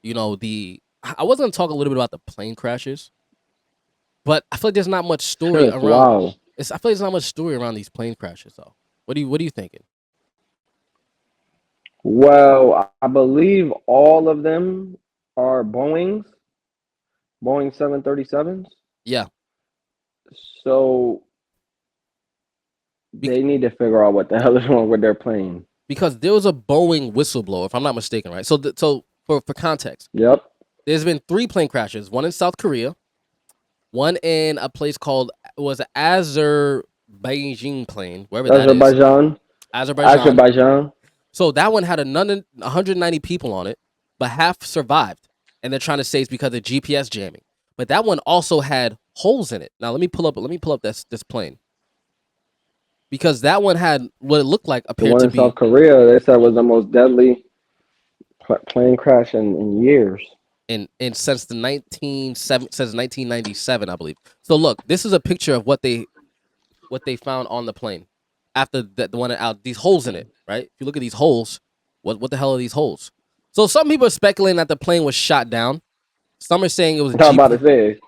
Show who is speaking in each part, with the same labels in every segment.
Speaker 1: I was going to talk a little bit about the plane crashes, but I feel like there's not much story around.
Speaker 2: Wow.
Speaker 1: I feel like there's not much story around these plane crashes though. What are you thinking?
Speaker 2: Well, I believe all of them are Boeing 737s.
Speaker 1: Yeah,
Speaker 2: So
Speaker 1: bec-
Speaker 2: they need to figure out what the hell is wrong with their plane.
Speaker 1: because there was a Boeing whistleblower, if I'm not mistaken, right? So for context,
Speaker 2: Yep.
Speaker 1: there's been three plane crashes. One in South Korea, one in a place called was Azerbaijan plane, wherever that is,
Speaker 2: Azerbaijan.
Speaker 1: Azerbaijan.
Speaker 2: Azerbaijan.
Speaker 1: So that one had 190 people on it, but half survived, and they're trying to say it's because of GPS jamming. But that one also had holes in it. Now let me pull up this plane because that one had what it looked like
Speaker 2: The
Speaker 1: appeared
Speaker 2: one
Speaker 1: to
Speaker 2: in South
Speaker 1: be
Speaker 2: Korea, they said was the most deadly plane crash in years.
Speaker 1: in since since 1997, I believe. So look, this is a picture of what they found on the plane after the one out these holes in it. Right? If you look at these holes, what the hell are these holes? So some people are speculating that the plane was shot down. Some are saying it was
Speaker 2: I'm about to
Speaker 1: GP.
Speaker 2: say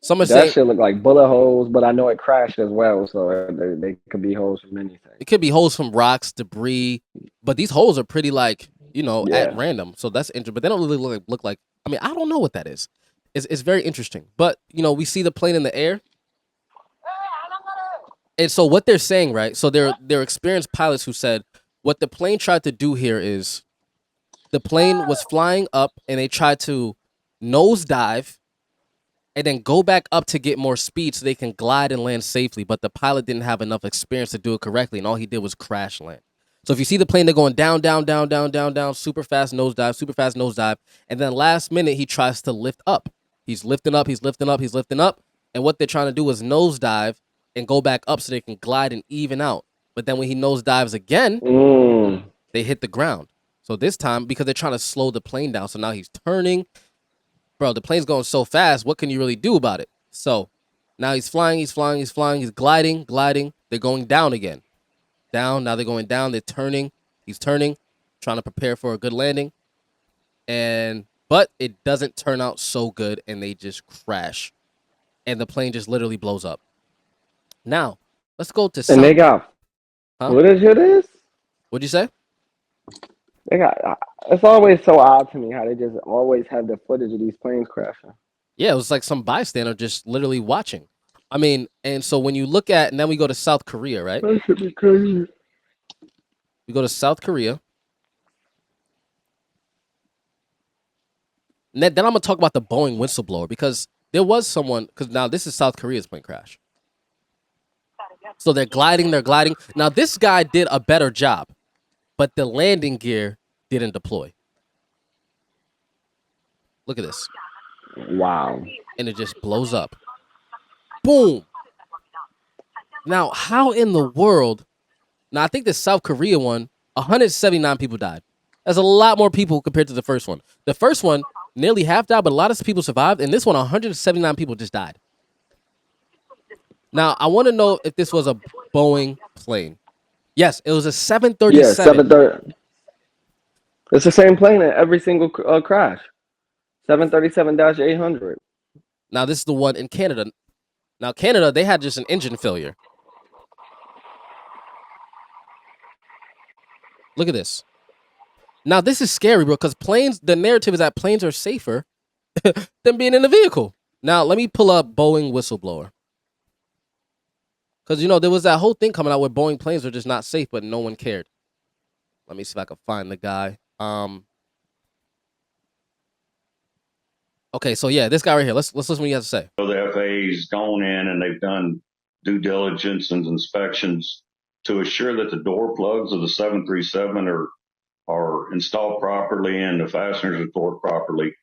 Speaker 1: Some are
Speaker 2: that
Speaker 1: saying
Speaker 2: shit look like bullet holes, but I know it crashed as well, so they could be holes from anything.
Speaker 1: it could be holes from rocks, debris, but these holes are pretty like at
Speaker 2: Yeah.
Speaker 1: random. So that's interesting. But they don't really look like. I mean, I don't know what that is. It's very interesting. But we see the plane in the air, and so what they're saying, right? So they're experienced pilots who said what the plane tried to do here is the plane was flying up, and they tried to nosedive and then go back up to get more speed so they can glide and land safely. But the pilot didn't have enough experience to do it correctly, and all he did was crash land. So if you see the plane, they're going down, down, down, down, down, down, super fast nosedive, and then last minute he tries to lift up. He's lifting up, he's lifting up, he's lifting up, and what they're trying to do is nosedive and go back up so they can glide and even out. But then when he nosedives again,
Speaker 2: Mm.
Speaker 1: they hit the ground. So this time, because they're trying to slow the plane down, so now he's turning, bro, the plane's going so fast. What can you really do about it? So now he's flying, he's flying, he's flying, he's gliding, gliding. They're going down again. Down. Now they're going down. They're turning. He's turning, trying to prepare for a good landing. But it doesn't turn out so good, and they just crash. And the plane just literally blows up. Now, let's go to
Speaker 2: And
Speaker 1: South.
Speaker 2: they got
Speaker 1: Huh?
Speaker 2: what is it?
Speaker 1: What'd you say?
Speaker 2: They got. It's always so odd to me how they just always have the footage of these planes crashing.
Speaker 1: Yeah, it was like some bystander just literally watching. I mean, and so when you look at, and then we go to South Korea, right?
Speaker 2: That should be crazy.
Speaker 1: We go to South Korea. And then I'm gonna talk about the Boeing whistleblower because there was someone. Because now this is South Korea's plane crash. So they're gliding, they're gliding. Now this guy did a better job, but the landing gear didn't deploy. Look at this,
Speaker 2: Wow.
Speaker 1: and it just blows up. Boom. Now, how in the world? Now I think the South Korea one, 179 people died. That's a lot more people compared to the first one. The first one nearly half died, but a lot of people survived, and this one, 179 people just died. Now I want to know if this was a Boeing plane. Yes, it was a
Speaker 2: Yeah,
Speaker 1: 737.
Speaker 2: 730. It's the same plane in every single crash. 737-800.
Speaker 1: Now this is the one in Canada. Now Canada, they had just an engine failure. Look at this. Now this is scary, bro, because planes. The narrative is that planes are safer than being in a vehicle. Now let me pull up Boeing whistleblower because there was that whole thing coming out where Boeing planes were just not safe, but no one cared. Let me see if I can find the guy. Okay, so yeah, this guy right here. Let's listen to what he has to say.
Speaker 3: So the FAA's gone in and they've done due diligence and inspections to assure that the door plugs of the 737 are installed properly and the fasteners are torqued properly.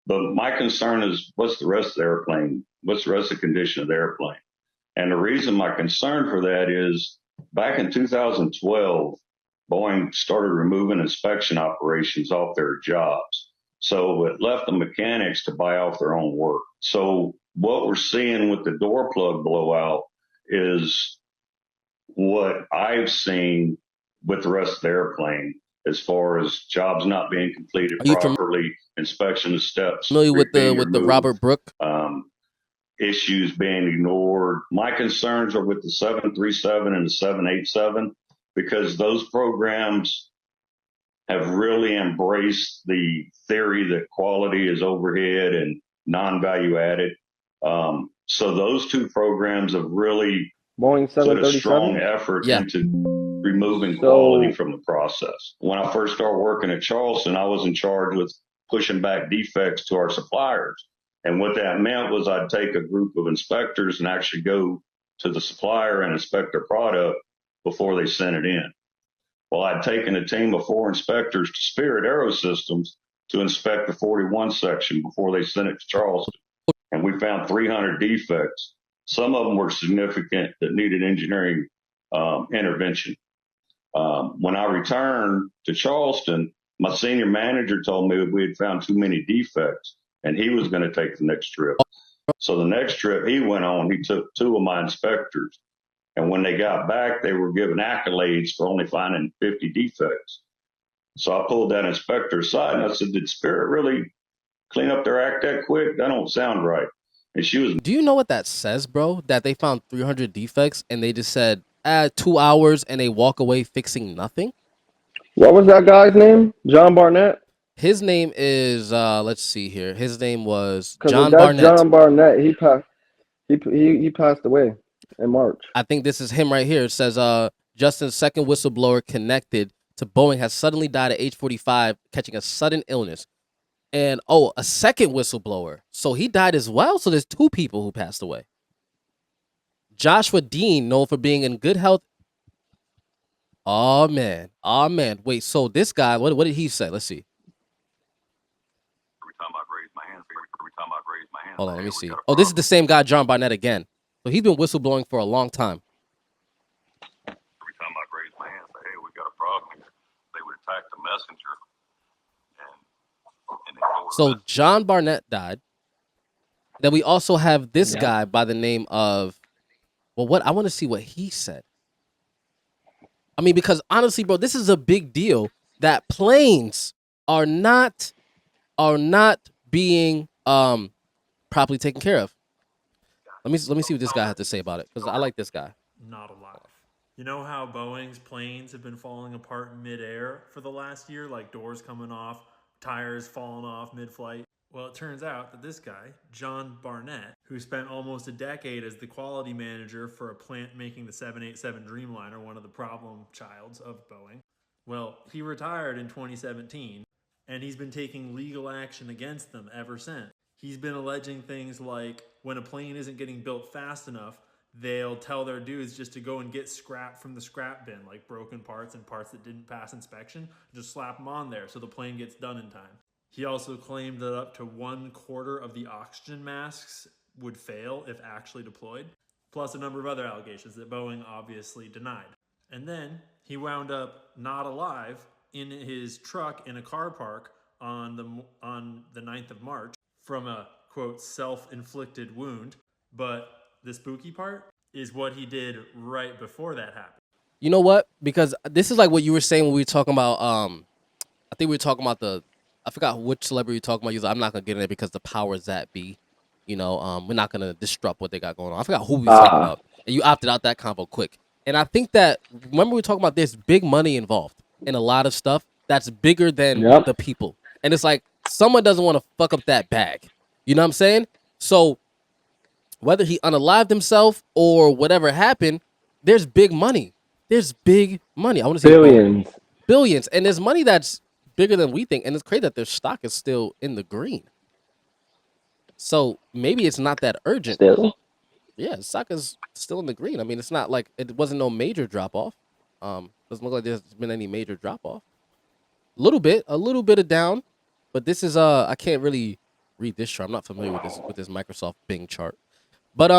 Speaker 3: But my concern is what's the rest of the airplane? What's the rest of the condition of the airplane? And the reason my concern for that is back in 2012, Boeing started removing inspection operations off their jobs. So it left the mechanics to buy off their own work. So what we're seeing with the door plug blowout is what I've seen with the rest of the airplane as far as jobs not being completed
Speaker 1: Are you familiar?
Speaker 3: properly. inspection steps
Speaker 1: Familiar
Speaker 3: being
Speaker 1: with the
Speaker 3: removed,
Speaker 1: Robert Brooke?
Speaker 3: issues being ignored. My concerns are with the 737 and the 787 because those programs have really embraced the theory that quality is overhead and non-value added. So those two programs have really
Speaker 2: Boeing
Speaker 3: put a strong
Speaker 2: 737.
Speaker 3: effort
Speaker 1: Yeah.
Speaker 3: into removing quality
Speaker 2: So
Speaker 3: from the process. When I first started working at Charleston, I was in charge with pushing back defects to our suppliers. And what that meant was I'd take a group of inspectors and actually go to the supplier and inspect their product before they sent it in. Well, I'd taken a team of 4 inspectors to Spirit Aerosystems to inspect the 41 section before they sent it to Charleston. And we found 300 defects. Some of them were significant that needed engineering intervention. When I returned to Charleston, my senior manager told me we had found too many defects and he was going to take the next trip. So the next trip he went on, he took 2 of my inspectors. And when they got back, they were given accolades for only finding 50 defects. So I pulled that inspector aside and I said, did Spirit really clean up their act that quick? That don't sound right. And she was.
Speaker 1: Do you know what that says, bro? That they found 300 defects and they just said, 2 hours and they walk away fixing nothing?
Speaker 2: what was that guy's name? John Barnett?
Speaker 1: His name is, let's see here. His name was
Speaker 2: Because if
Speaker 1: John
Speaker 2: that's
Speaker 1: Barnett.
Speaker 2: John Barnett, he passed away in March.
Speaker 1: I think this is him right here. It says, Justin's second whistleblower connected to Boeing has suddenly died at age 45, catching a sudden illness. And, a second whistleblower. So he died as well? So there's 2 people who passed away. Joshua Dean, known for being in good health. Oh, man. Oh, man. Wait, so this guy, what did he say? Let's see. Hold on, let me see. Oh, this is the same guy, John Barnett, again. So he's been whistleblowing for a long time.
Speaker 4: Every time I'd raise my hand and say, hey, we got a problem here, they would attack the messenger and ignore
Speaker 1: So
Speaker 4: the messenger.
Speaker 1: John Barnett died. Then we also have this
Speaker 2: Yeah.
Speaker 1: guy by the name of, what I want to see what he said. I mean, because honestly, bro, this is a big deal that planes are not being properly taken care of. Let me see what this guy has to say about it, because I like this guy.
Speaker 5: Not alive. You know how Boeing's planes have been falling apart in midair for the last year, like doors coming off, tires falling off mid-flight? Well, it turns out that this guy, John Barnett, who spent almost a decade as the quality manager for a plant making the 787 Dreamliner, one of the problem childs of Boeing, well, he retired in 2017, and he's been taking legal action against them ever since. He's been alleging things like when a plane isn't getting built fast enough, they'll tell their dudes just to go and get scrap from the scrap bin, like broken parts and parts that didn't pass inspection, just slap them on there so the plane gets done in time. He also claimed that up to 1/4 of the oxygen masks would fail if actually deployed, plus a number of other allegations that Boeing obviously denied. And then he wound up not alive in his truck in a car park on the 9th of March from a, quote, self-inflicted wound. But the spooky part is what he did right before that happened.
Speaker 1: You know what? Because this is like what you were saying when we were talking about, I think we were talking about I forgot which celebrity you're talking about. I'm not going to get in there because the powers that be, we're not going to disrupt what they got going on. I forgot who we were talking about. And you opted out that combo quick. And I think that, remember we were talking about there's big money involved in a lot of stuff that's bigger than the people. And it's like, someone doesn't want to fuck up that bag. You know what I'm saying? So whether he unalived himself or whatever happened, there's big money. There's big money. I want to say billions. And there's money that's bigger than we think. And it's crazy that their stock is still in the green. So maybe it's not that urgent.
Speaker 2: Still?
Speaker 1: Yeah, stock is still in the green. I mean, it's not like it wasn't no major drop off. Doesn't look like there's been any major drop off. A little bit of down, but this is I can't really read this chart. I'm not familiar with this Microsoft Bing chart. But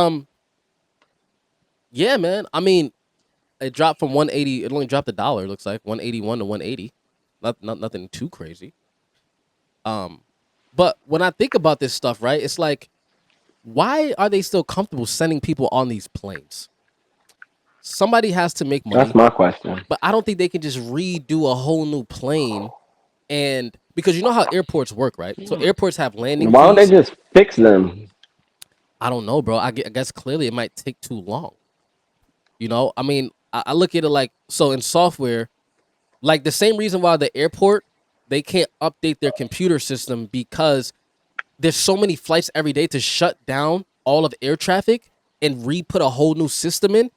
Speaker 1: yeah, man. I mean, it dropped from 180. It only dropped $1. It looks like 181 to 180. Nothing too crazy. But when I think about this stuff, right, it's like, why are they still comfortable sending people on these planes? Somebody has to make money.
Speaker 2: That's my question.
Speaker 1: But I don't think they can just redo a whole new plane And because you know how airports work, right? So airports have landing
Speaker 2: Why don't they
Speaker 1: fees.
Speaker 2: just fix them?
Speaker 1: I don't know, bro. I guess clearly it might take too long. You know, I mean, I look at it like, so in software, like the same reason why the airport, they can't update their computer system because there's so many flights every day to shut down all of air traffic and re-put a whole new system in.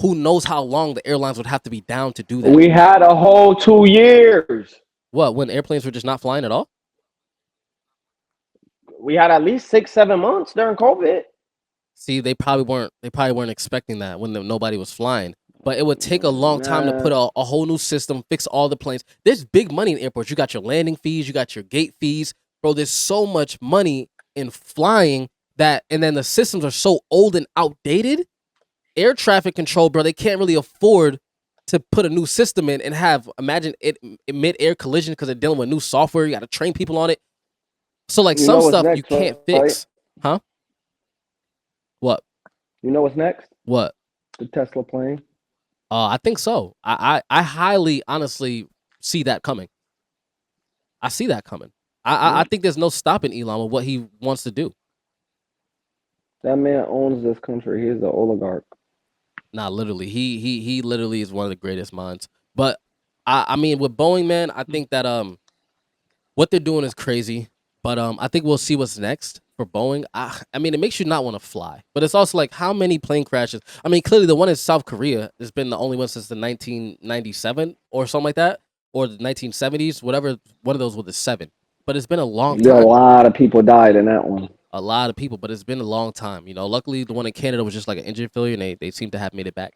Speaker 1: Who knows how long the airlines would have to be down to do that?
Speaker 2: We had a whole 2 years.
Speaker 1: What, when airplanes were just not flying at all?
Speaker 2: We had at least 6-7 months during COVID.
Speaker 1: See, they probably weren't expecting that when nobody was flying. But it would take a long time to
Speaker 2: Nah.
Speaker 1: put a whole new system, fix all the planes. There's big money in airports. You got your landing fees, you got your gate fees. Bro, there's so much money in flying that, and then the systems are so old and outdated. Air traffic control, bro, they can't really afford to put a new system in and have, imagine it mid-air collision because they're dealing with new software. You got to train people on it. So like
Speaker 2: You
Speaker 1: some
Speaker 2: know what's
Speaker 1: stuff you
Speaker 2: next,
Speaker 1: can't
Speaker 2: right?
Speaker 1: fix. Huh? What?
Speaker 2: You know what's next?
Speaker 1: What?
Speaker 2: The Tesla plane.
Speaker 1: I think so. I highly, honestly see that coming. I see that coming. I think there's no stopping Elon with what he wants to do.
Speaker 2: That man owns this country. He's the oligarch.
Speaker 1: Nah, literally, he literally is one of the greatest minds. But I mean, with Boeing, man, I think that what they're doing is crazy. But I think we'll see what's next for Boeing. I mean, it makes you not want to fly. But it's also like, how many plane crashes? I mean, clearly the one in South Korea has been the only one since the 1997 or something like that, or the 1970s, whatever. One of those was the 7. But it's been a long
Speaker 2: Yeah, a
Speaker 1: time.
Speaker 2: lot of people died in that one.
Speaker 1: A lot of people, but it's been a long time. You know, luckily the one in Canada was just like an engine failure, and they seem to have made it back.